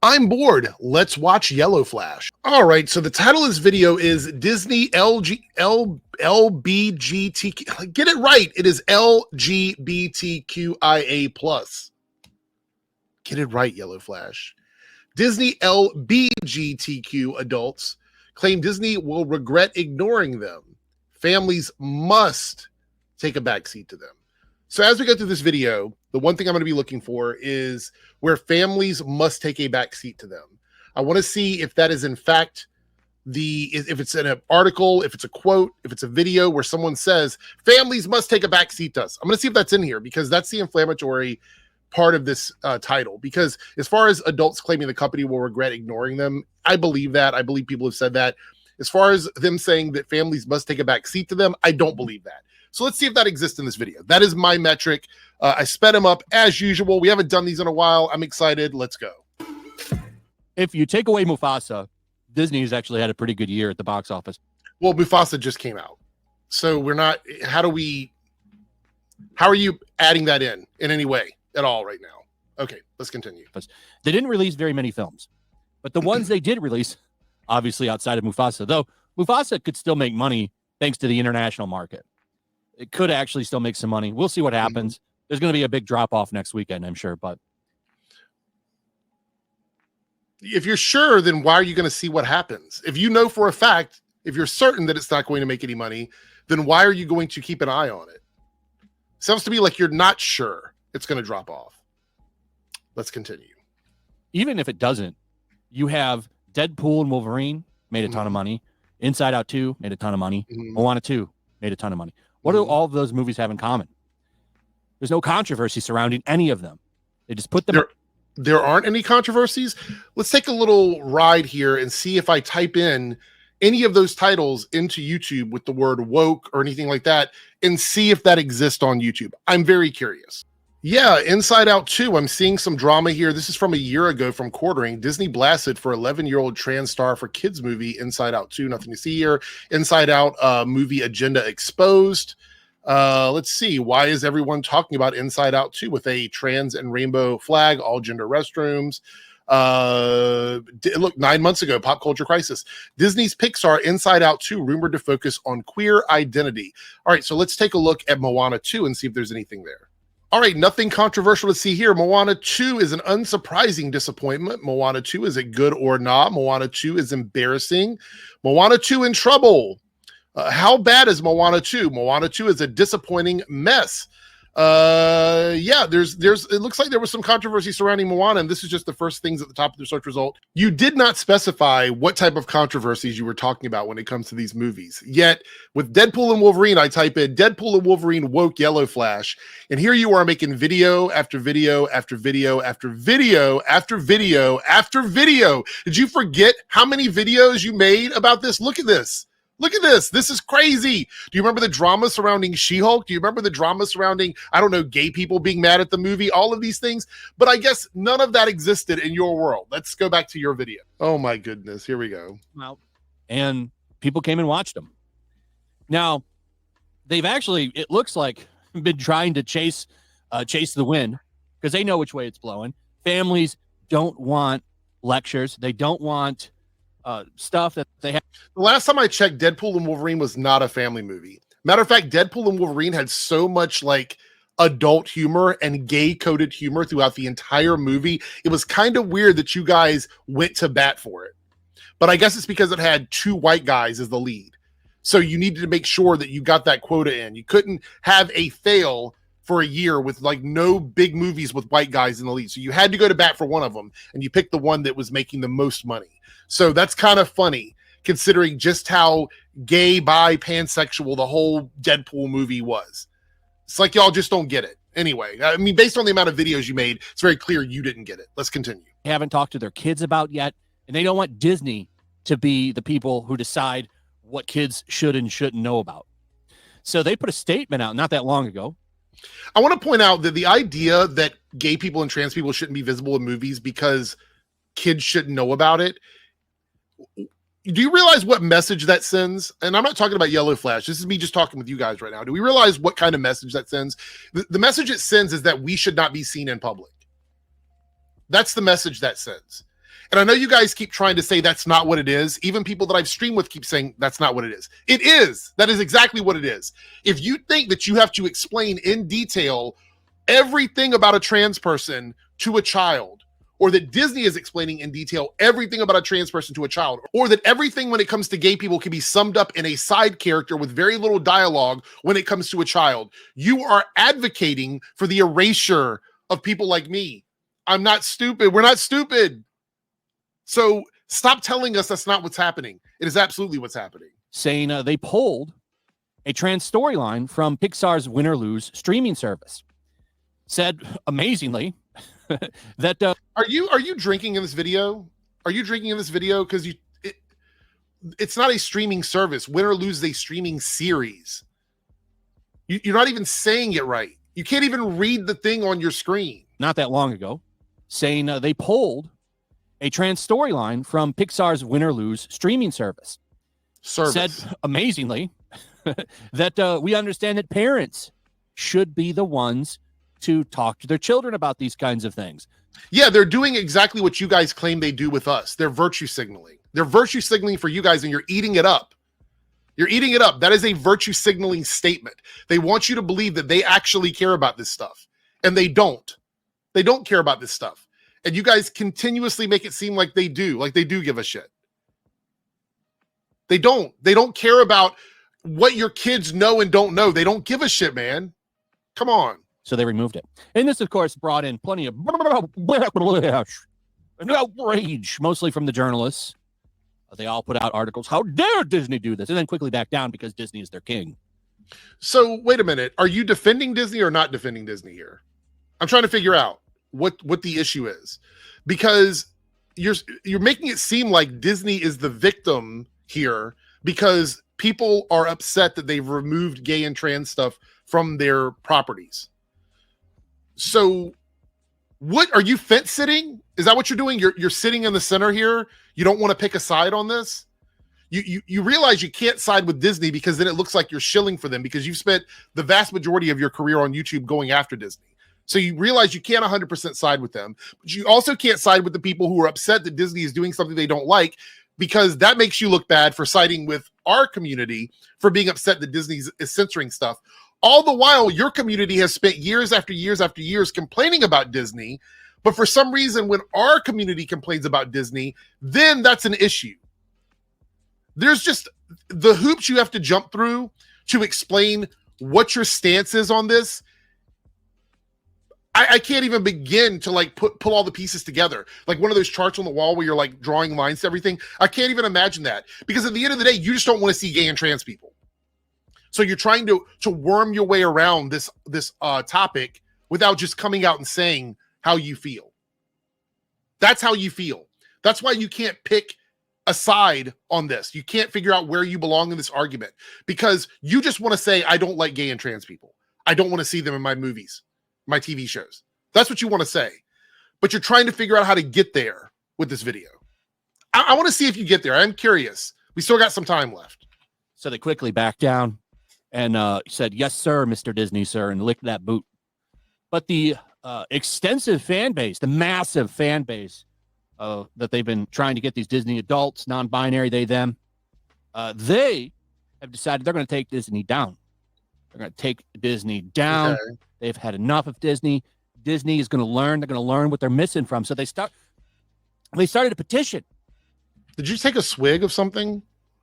I'm bored. Let's watch YellowFlash. All right, so the title of this video is Disney LBGTQ. Get it right. It is LGBTQIA+. Get it right, YellowFlash. Disney LBGTQ adults claim Disney will regret ignoring them. Families must take a backseat to them. So as we go through this video, the one thing I'm going to be looking for is where families must take a backseat to them. I want to see if that is in fact if it's in an article, if it's a quote, if it's a video where someone says families must take a backseat to us. I'm going to see if that's in here because that's the inflammatory part of this title. Because as far as adults claiming the company will regret ignoring them, I believe that. I believe people have said that. As far as them saying that families must take a backseat to them, I don't believe that. So let's see if that exists in this video. That is my metric. I sped them up as usual. We haven't done these in a while. I'm excited. Let's go. If you take away Mufasa, Disney's actually had a pretty good year at the box office. Well, Mufasa just came out. So we're not, how are you adding that in any way at all right now? Okay, let's continue. They didn't release very many films, but the ones they did release, obviously outside of Mufasa, though Mufasa could still make money thanks to the international market. It could actually still make some money. We'll see what happens. There's going to be a big drop off next weekend, I'm sure. But if you're sure, then why are you going to see what happens? If you know for a fact, if you're certain that it's not going to make any money, then why are you going to keep an eye on it? Sounds to me like you're not sure it's going to drop off. Let's continue. Even if it doesn't, you have Deadpool and Wolverine made a ton of money. Inside Out 2 made a ton of money. Moana 2 made a ton of money. What do all of those movies have in common? There's no controversy surrounding any of them. They just put them. There aren't any controversies. Let's take a little ride here and see if I type in any of those titles into YouTube with the word woke or anything like that and see if that exists on YouTube. I'm very curious. Yeah, Inside Out 2. I'm seeing some drama here. This is from a year ago from Quartering. Disney blasted for 11-year-old trans star for kids movie Inside Out 2. Nothing to see here. Inside Out movie agenda exposed. Let's see. Why is everyone talking about Inside Out 2 with a trans and rainbow flag, all gender restrooms? Look, 9 months ago, pop culture crisis. Disney's Pixar Inside Out 2 rumored to focus on queer identity. All right, so let's take a look at Moana 2 and see if there's anything there. All right, nothing controversial to see here. Moana 2 is an unsurprising disappointment. Moana 2 is it good or not? Moana 2 is embarrassing. Moana 2 in trouble. How bad is Moana 2? Moana 2 is a disappointing mess. Yeah, it looks like there was some controversy surrounding Moana, and this is just the first things at the top of the search result. You did not specify what type of controversies you were talking about when it comes to these movies. Yet, with Deadpool and Wolverine, I type in Deadpool and Wolverine woke YellowFlash, and here you are making video after video after video after video after video after video. Did you forget how many videos you made about this? Look at this. Look at this. This is crazy. Do you remember the drama surrounding She-Hulk? Do you remember the drama surrounding, I don't know, gay people being mad at the movie? All of these things. But I guess none of that existed in your world. Let's go back to your video. Oh, my goodness. Here we go. Well, and people came and watched them. Now, they've actually, it looks like, been trying to chase the wind because they know which way it's blowing. Families don't want lectures. They don't want stuff that they have. The last time I checked, Deadpool and Wolverine was not a family movie. Matter of fact, Deadpool and Wolverine had so much like adult humor and gay coded humor throughout the entire movie. It was kind of weird that you guys went to bat for it. But I guess it's because it had two white guys as the lead. So you needed to make sure that you got that quota in. You couldn't have a fail for a year with like no big movies with white guys in the lead. So you had to go to bat for one of them, and you picked the one that was making the most money. So that's kind of funny considering just how gay, bi, pansexual the whole Deadpool movie was. It's like y'all just don't get it. Anyway, I mean, based on the amount of videos you made, it's very clear you didn't get it. Let's continue. They haven't talked to their kids about yet, and they don't want Disney to be the people who decide what kids should and shouldn't know about. So they put a statement out not that long ago. I want to point out that the idea that gay people and trans people shouldn't be visible in movies because kids shouldn't know about it. Do you realize what message that sends? And I'm not talking about YellowFlash. This is me just talking with you guys right now. Do we realize what kind of message that sends? The message it sends is that we should not be seen in public. That's the message that sends. And I know you guys keep trying to say that's not what it is. Even people that I've streamed with keep saying that's not what it is. It is. That is exactly what it is. If you think that you have to explain in detail everything about a trans person to a child, or that Disney is explaining in detail everything about a trans person to a child, or that everything when it comes to gay people can be summed up in a side character with very little dialogue when it comes to a child, you are advocating for the erasure of people like me. I'm not stupid. We're not stupid. So stop telling us that's not what's happening. It is absolutely what's happening. Saying they pulled a trans storyline from Pixar's Win or Lose streaming service. Said amazingly that are you drinking in this video? Are you drinking in this video? Because it's not a streaming service. Win or Lose is a streaming series. You're not even saying it right. You can't even read the thing on your screen. Not that long ago, saying they pulled a trans storyline from Pixar's Win or Lose streaming service. Said amazingly that we understand that parents should be the ones to talk to their children about these kinds of things. Yeah, they're doing exactly what you guys claim they do with us. They're virtue signaling. They're virtue signaling for you guys, and you're eating it up. You're eating it up. That is a virtue signaling statement. They want you to believe that they actually care about this stuff, and they don't. They don't care about this stuff. And you guys continuously make it seem like they do give a shit. They don't. They don't care about what your kids know and don't know. They don't give a shit, man. Come on. So they removed it. And this, of course, brought in plenty of outrage, mostly from the journalists. They all put out articles. How dare Disney do this? And then quickly back down because Disney is their king. So wait a minute. Are you defending Disney or not defending Disney here? I'm trying to figure out what the issue is, because you're making it seem like Disney is the victim here because people are upset that they've removed gay and trans stuff from their properties. So what are you fence sitting? Is that what you're doing? You're sitting in the center here. You don't want to pick a side on this. You realize you can't side with Disney because then it looks like you're shilling for them because you've spent the vast majority of your career on YouTube going after Disney. So you realize you can't 100% side with them, but you also can't side with the people who are upset that Disney is doing something they don't like, because that makes you look bad for siding with our community for being upset that Disney is censoring stuff. All the while, your community has spent years after years after years complaining about Disney, but for some reason, when our community complains about Disney, then that's an issue. There's just the hoops you have to jump through to explain what your stance is on this. I can't even begin to like pull all the pieces together. Like one of those charts on the wall where you're like drawing lines to everything. I can't even imagine that, because at the end of the day, you just don't want to see gay and trans people. So you're trying to worm your way around this topic without just coming out and saying how you feel. That's how you feel. That's why you can't pick a side on this. You can't figure out where you belong in this argument, because you just want to say, I don't like gay and trans people. I don't want to see them in my movies, my TV shows. That's what you want to say. But you're trying to figure out how to get there with this video. I want to see if you get there. I'm curious. We still got some time left. So they quickly backed down and said, yes, sir, Mr. Disney, sir, and licked that boot. But the extensive fan base, the massive fan base that they've been trying to get these Disney adults, non-binary, they, them, they have decided they're going to take Disney down. They're going to take Disney down. Okay. They've had enough of Disney. Disney is going to learn. They're going to learn what they're missing from. So they started a petition. Did you take a swig of something?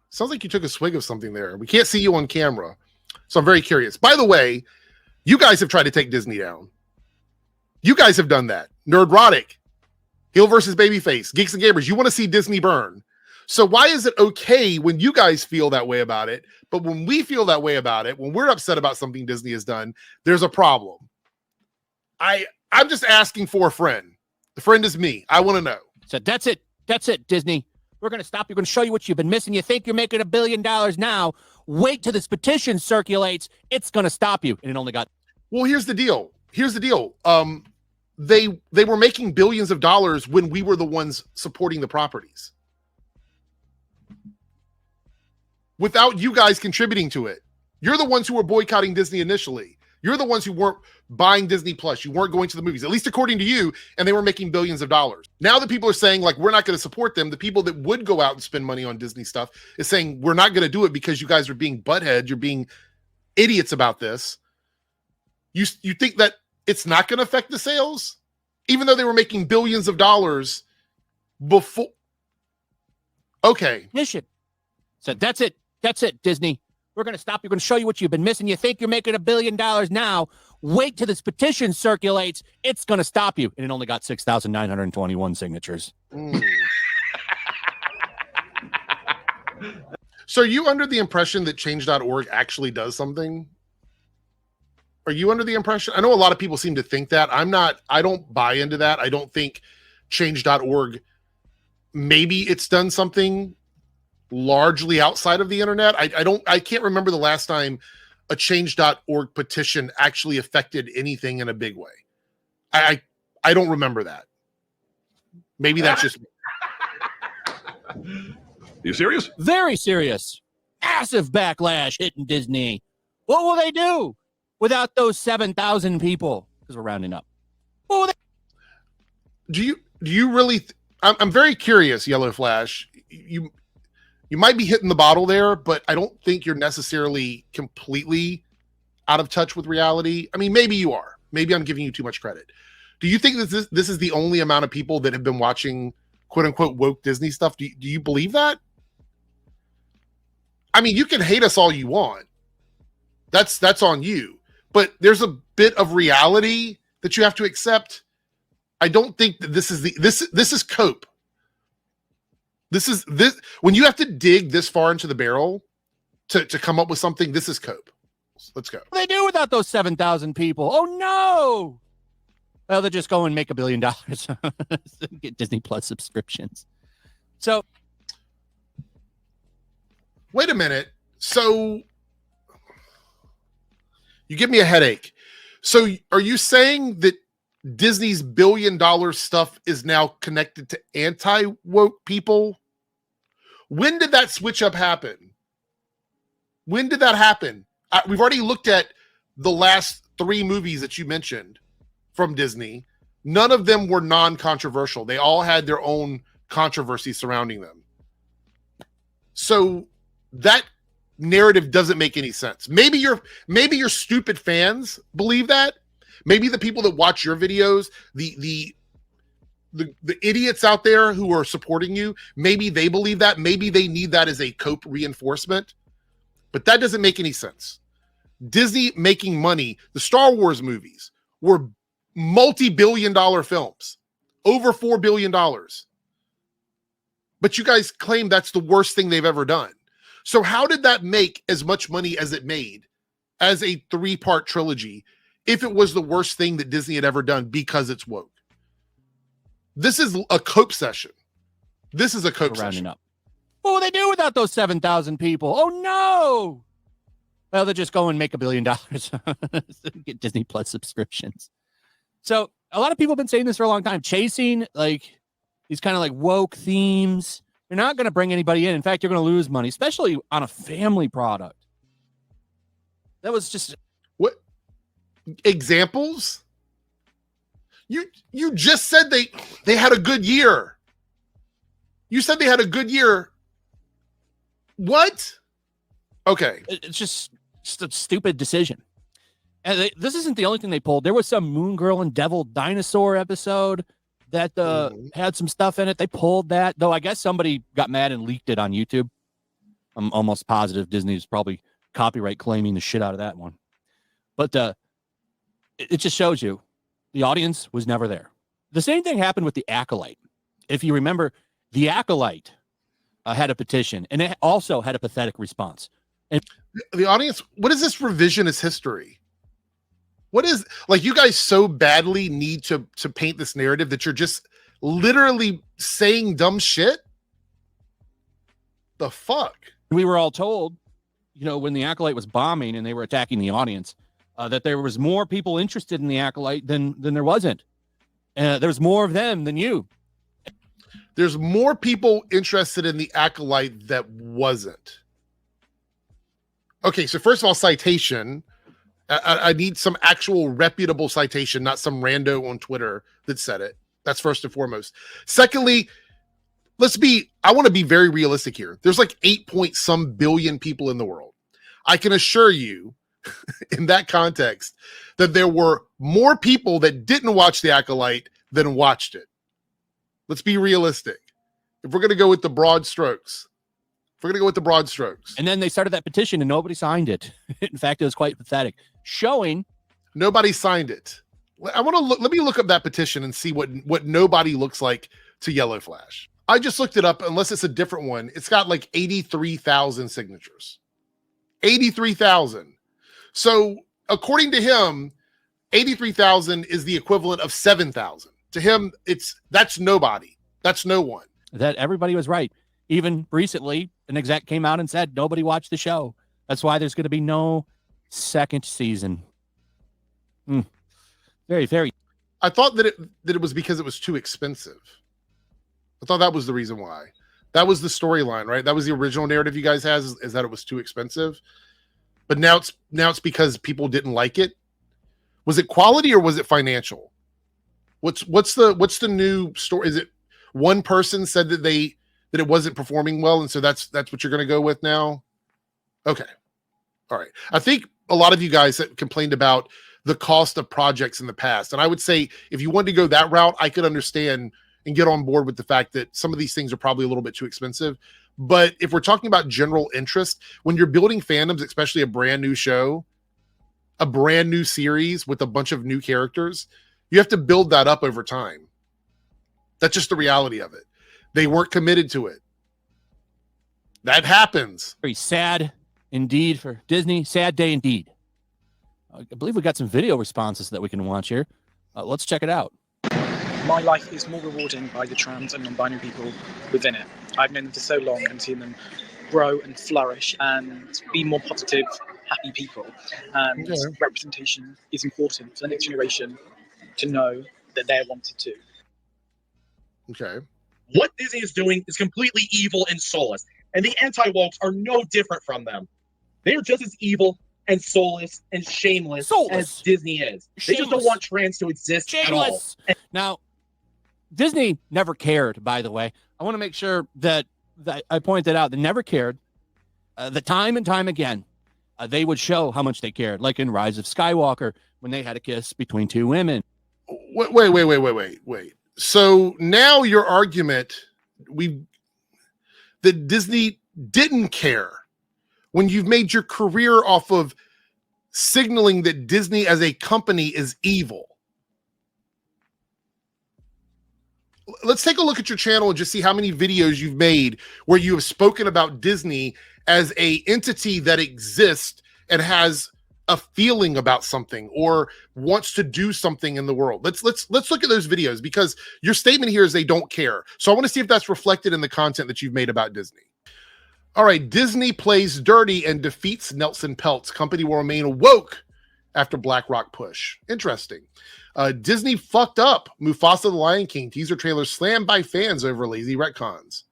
Sounds like you took a swig of something there. We can't see you on camera, so I'm very curious. By the way, you guys have tried to take Disney down. You guys have done that. Nerdrotic, Heel versus Babyface, Geeks and Gamers. You want to see Disney burn. So why is it okay when you guys feel that way about it, but when we feel that way about it, when we're upset about something Disney has done, there's a problem? I'm just asking for a friend. The friend is me. I want to know. So that's it. That's it, Disney. We're going to stop. We're going to show you what you've been missing. You think you're making $1 billion now. Wait till this petition circulates. It's going to stop you. And it only got... Well, here's the deal. Here's the deal. They were making billions of dollars when we were the ones supporting the properties, without you guys contributing to it. You're the ones who were boycotting Disney initially. You're the ones who weren't buying Disney Plus. You weren't going to the movies, at least according to you, and they were making billions of dollars. Now that people are saying, like, we're not going to support them, the people that would go out and spend money on Disney stuff is saying, we're not going to do it because you guys are being buttheads. You're being idiots about this. You think that it's not going to affect the sales? Even though they were making billions of dollars before. Okay. Mission. So that's it. That's it, Disney. We're going to stop. You're going to show you what you've been missing. You think you're making $1 billion now. Wait till this petition circulates. It's going to stop you. And it only got 6,921 signatures. So are you under the impression that change.org actually does something? Are you under the impression? I know a lot of people seem to think that. I'm not. I don't buy into that. I don't think change.org, maybe it's done something largely outside of the internet. I can't remember the last time a change.org petition actually affected anything in a big way. I don't remember that. Maybe that's just You serious? Very serious. Massive backlash hitting Disney. What will they do without those 7,000 people? Because we're rounding up. What will they do you really I'm very curious, YellowFlash. You might be hitting the bottle there, but I don't think you're necessarily completely out of touch with reality. I mean, maybe you are. Maybe I'm giving you too much credit. Do you think that this is the only amount of people that have been watching quote unquote woke Disney stuff? Do you believe that? I mean, you can hate us all you want. That's on you. But there's a bit of reality that you have to accept. I don't think that this is cope. This when you have to dig this far into the barrel to come up with something, this is cope. Let's go. What do they do without those 7,000 people? Oh no. Well, they'll just go and make $1 billion. Get Disney Plus subscriptions. So wait a minute. So you give me a headache. So are you saying that Disney's $1 billion stuff is now connected to anti-woke people? When did that switch up happen? When did that happen? We've already looked at the last 3 movies that you mentioned from Disney. None of them were non-controversial. They all had their own controversy surrounding them. So that narrative doesn't make any sense. Maybe your stupid fans believe that. Maybe the people that watch your videos, the idiots out there who are supporting you, maybe they believe that. Maybe they need that as a cope reinforcement. But that doesn't make any sense. Disney making money. The Star Wars movies were multi-billion-dollar films, over $4 billion. But you guys claim that's the worst thing they've ever done. So how did that make as much money as it made as a 3-part trilogy if it was the worst thing that Disney had ever done because it's woke? This is a cope session. This is a cope session. Up. What will they do without those 7,000 people? Oh no. Well, they'll just go and make $1 billion. Get Disney Plus subscriptions. So a lot of people have been saying this for a long time, chasing like these kind of like woke themes. You're not going to bring anybody in. In fact, you're going to lose money, especially on a family product. That was just what examples? You just said they had a good year. You said they had a good year. What? Okay. It's just a stupid decision. And this isn't the only thing they pulled. There was some Moon Girl and Devil Dinosaur episode that had some stuff in it. They pulled that, though. I guess somebody got mad and leaked it on YouTube. I'm almost positive Disney's probably copyright claiming the shit out of that one. But it just shows you the audience was never there. The same thing happened with The Acolyte. If you remember, The Acolyte had a petition, and it also had a pathetic response. And the audience, what is this revisionist history? What is, like, you guys so badly need to paint this narrative that you're just literally saying dumb shit? The fuck? We were all told, you know, when The Acolyte was bombing and they were attacking the audience, that there was more people interested in The Acolyte than there wasn't. There's more of them than you. There's more people interested in The Acolyte that wasn't. Okay, so first of all, citation. I need some actual reputable citation, not some rando on Twitter that said it. That's first and foremost. Secondly, I want to be very realistic here. There's like 8 billion people in the world. I can assure you in that context that there were more people that didn't watch The Acolyte than watched it. Let's be realistic. If we're going to go with the broad strokes. And then they started that petition and nobody signed it. In fact, it was quite pathetic. Showing nobody signed it. Let me look up that petition and see what nobody looks like to YellowFlash. I just looked it up, unless it's a different one. It's got like 83,000 signatures. 83,000. So according to him, 83,000 is the equivalent of 7,000. To him, that's nobody. That's no one. That everybody was right. Even recently, an exec came out and said nobody watched the show. That's why there's going to be no second season. Very, very. I thought that it was because it was too expensive. I thought that was the reason why. That was the storyline, right? That was the original narrative you guys has is that it was too expensive. But now it's because people didn't like it. Was it quality or was it financial? What's the new story? Is it one person said that it wasn't performing well, and so that's what you're going to go with now? Okay. All right. I think a lot of you guys that complained about the cost of projects in the past. And I would say if you wanted to go that route, I could understand and get on board with the fact that some of these things are probably a little bit too expensive. But if we're talking about general interest, when you're building fandoms, especially a brand new show, a brand new series with a bunch of new characters, you have to build that up over time. That's just the reality of it. They weren't committed to it. That happens. Very sad indeed for Disney. Sad day indeed. I believe we got some video responses that we can watch here. Let's check it out. My life is more rewarding by the trans and non-binary people within it. I've known them for so long and seen them grow and flourish and be more positive, happy people. And representation is important for the next generation to know that they're wanted too. Okay. What Disney is doing is completely evil and soulless, and the anti-wokes are no different from them. They are just as evil and soulless and shameless as Disney is. They just don't want trans to exist at all. Now, Disney never cared, by the way. I want to make sure that I point that out. They never cared. The time and time again, they would show how much they cared, like in Rise of Skywalker, when they had a kiss between two women. Wait. So now your argument, that Disney didn't care when you've made your career off of signaling that Disney as a company is evil. Let's take a look at your channel and just see how many videos you've made where you have spoken about Disney as a entity that exists and has a feeling about something or wants to do something in the world. Let's look at those videos, because your statement here is they don't care. So I want to see if that's reflected in the content that you've made about Disney. All right, Disney plays dirty and defeats Nelson Peltz. Company will remain woke after BlackRock push. Interesting. Disney fucked up. Mufasa the Lion King teaser trailer slammed by fans over lazy retcons.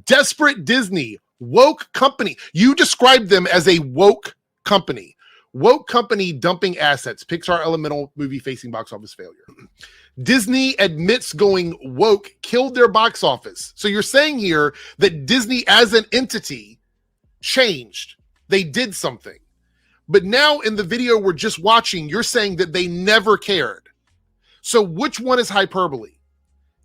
Desperate Disney, woke company. You described them as a woke company. Woke company dumping assets. Pixar Elemental movie facing box office failure. Disney admits going woke killed their box office. So you're saying here that Disney as an entity changed. They did something. But now in the video we're just watching, you're saying that they never cared. So which one is hyperbole?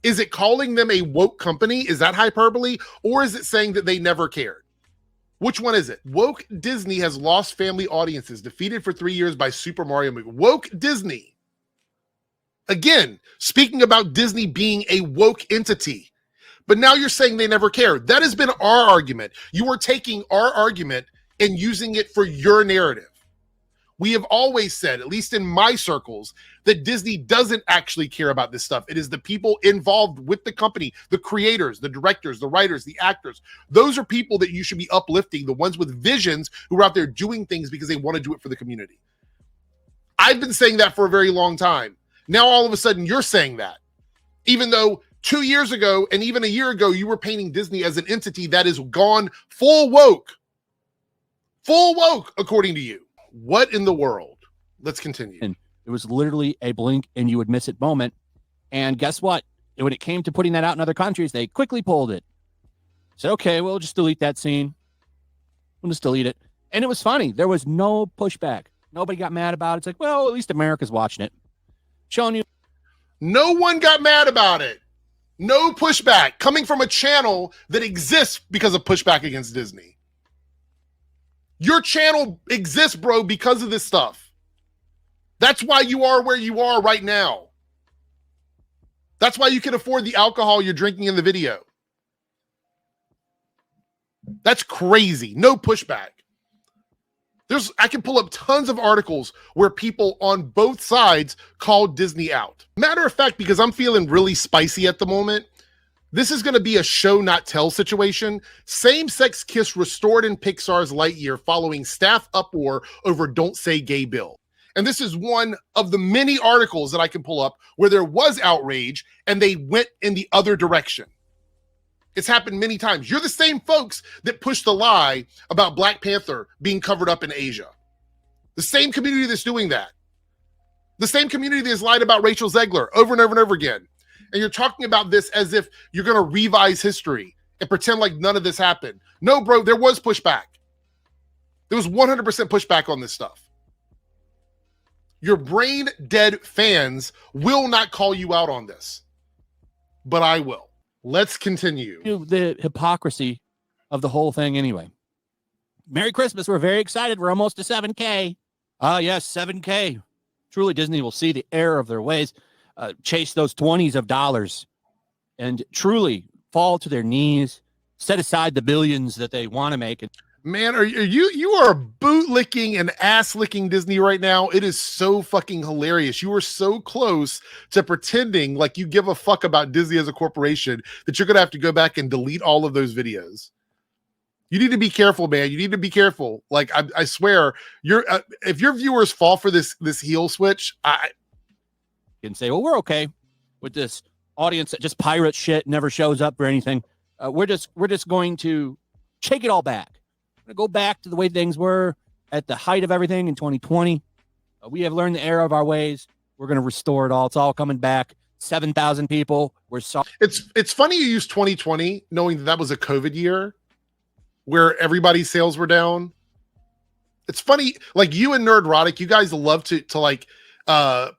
Is it calling them a woke company? Is that hyperbole? Or is it saying that they never cared? Which one is it? Woke Disney has lost family audiences, defeated for 3 years by Super Mario movie. Woke Disney. Again, speaking about Disney being a woke entity. But now you're saying they never cared. That has been our argument. You are taking our argument and using it for your narrative. We have always said, at least in my circles, that Disney doesn't actually care about this stuff. It is the people involved with the company, the creators, the directors, the writers, the actors. Those are people that you should be uplifting, the ones with visions who are out there doing things because they want to do it for the community. I've been saying that for a very long time. Now, all of a sudden, you're saying that. Even though 2 years ago and even a year ago, you were painting Disney as an entity that is gone full woke. Full woke, according to you. What in the world let's continue. And it was literally a blink and you would miss it moment. And guess what? When it came to putting that out in other countries, they quickly pulled it. Said, okay, we'll just delete that scene. We'll just delete it. And it was funny. There was no pushback. Nobody got mad about it. It's like, well, at least America's watching it. Showing you. No one got mad about it. No pushback coming from a channel that exists because of pushback against Disney. Your channel exists, bro, because of this stuff. That's why you are where you are right now. That's why you can afford the alcohol you're drinking in the video. That's crazy. No pushback. I can pull up tons of articles where people on both sides called Disney out. Matter of fact, because I'm feeling really spicy at the moment, this is going to be a show not tell situation. Same-sex kiss restored in Pixar's Lightyear following staff uproar over Don't Say Gay bill. And this is one of the many articles that I can pull up where there was outrage and they went in the other direction. It's happened many times. You're the same folks that pushed the lie about Black Panther being covered up in Asia. The same community that's doing that. The same community that's lied about Rachel Zegler over and over and over again. And you're talking about this as if you're going to revise history and pretend like none of this happened. No, bro, there was pushback. There was 100% pushback on this stuff. Your brain dead fans will not call you out on this, but I will. Let's continue. The hypocrisy of the whole thing anyway. Merry Christmas. We're very excited. We're almost to 7K. Ah, yes, 7K. Truly, Disney will see the error of their ways, chase those 20s of dollars, and truly fall to their knees, set aside the billions that they want to make. Man, you are bootlicking and ass-licking Disney right now. It is so fucking hilarious. You are so close to pretending like you give a fuck about Disney as a corporation that you're going to have to go back and delete all of those videos. You need to be careful, man. You need to be careful. Like, I swear, if your viewers fall for this heel switch, I can say, well, we're okay with this audience that just pirates shit, never shows up or anything. We're just going to take it all back. We're going to go back to the way things were at the height of everything in 2020. We have learned the error of our ways. We're going to restore it all. It's all coming back. 7,000 people. We're sorry. It's funny you use 2020 knowing that was a COVID year where everybody's sales were down. It's funny, like you and Nerdrotic, you guys love to like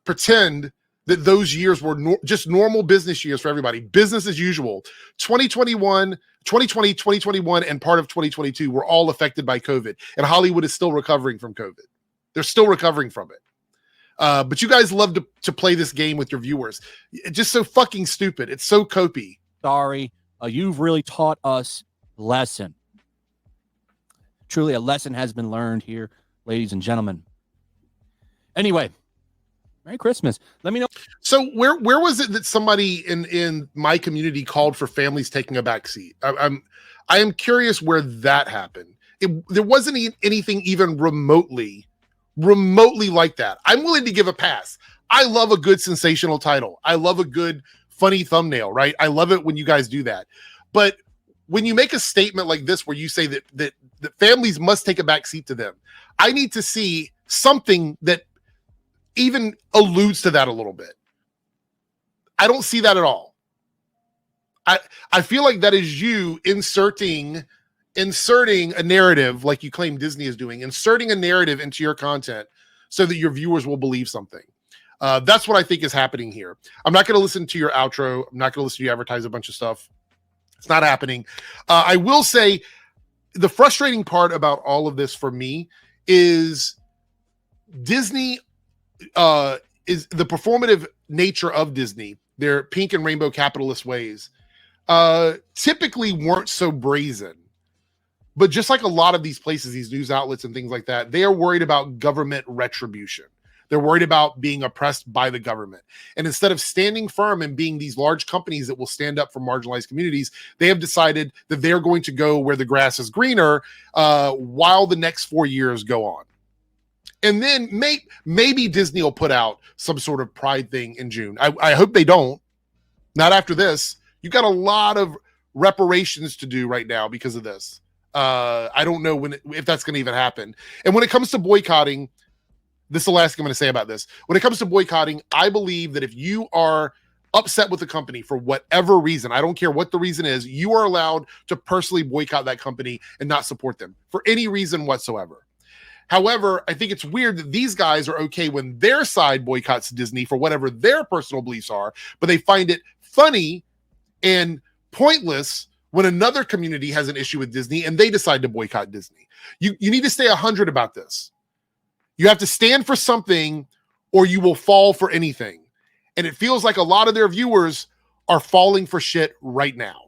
pretend that those years were just normal business years for everybody. Business as usual. 2020, 2021, and part of 2022 were all affected by COVID. And Hollywood is still recovering from COVID. They're still recovering from it. But you guys love to play this game with your viewers. It's just so fucking stupid. It's so copy. Sorry. You've really taught us a lesson. Truly a lesson has been learned here, ladies and gentlemen. Anyway, Merry Christmas. Let me know. So where was it that somebody in my community called for families taking a back seat? I am curious where that happened. There wasn't anything even remotely like that. I'm willing to give a pass. I love a good sensational title. I love a good funny thumbnail, right? I love it when you guys do that. But when you make a statement like this where you say that families must take a back seat to them, I need to see something that even alludes to that a little bit. I don't see that at all. I feel like that is you inserting a narrative like you claim Disney is doing, inserting a narrative into your content so that your viewers will believe something. That's what I think is happening here. I'm not going to listen to your outro. I'm not going to listen to you advertise a bunch of stuff. It's not happening. I will say the frustrating part about all of this for me is Disney is the performative nature of Disney, their pink and rainbow capitalist ways, typically weren't so brazen. But just like a lot of these places, these news outlets and things like that, they are worried about government retribution. They're worried about being oppressed by the government. And instead of standing firm and being these large companies that will stand up for marginalized communities, they have decided that they're going to go where the grass is greener while the next 4 years go on. And then maybe Disney will put out some sort of pride thing in June. I hope they don't. Not after this. You've got a lot of reparations to do right now because of this. I don't know if that's going to even happen. And when it comes to boycotting, this is the last thing I'm going to say about this. When it comes to boycotting, I believe that if you are upset with the company for whatever reason, I don't care what the reason is, you are allowed to personally boycott that company and not support them for any reason whatsoever. However, I think it's weird that these guys are okay when their side boycotts Disney for whatever their personal beliefs are, but they find it funny and pointless when another community has an issue with Disney and they decide to boycott Disney. You need to stay 100 about this. You have to stand for something or you will fall for anything. And it feels like a lot of their viewers are falling for shit right now.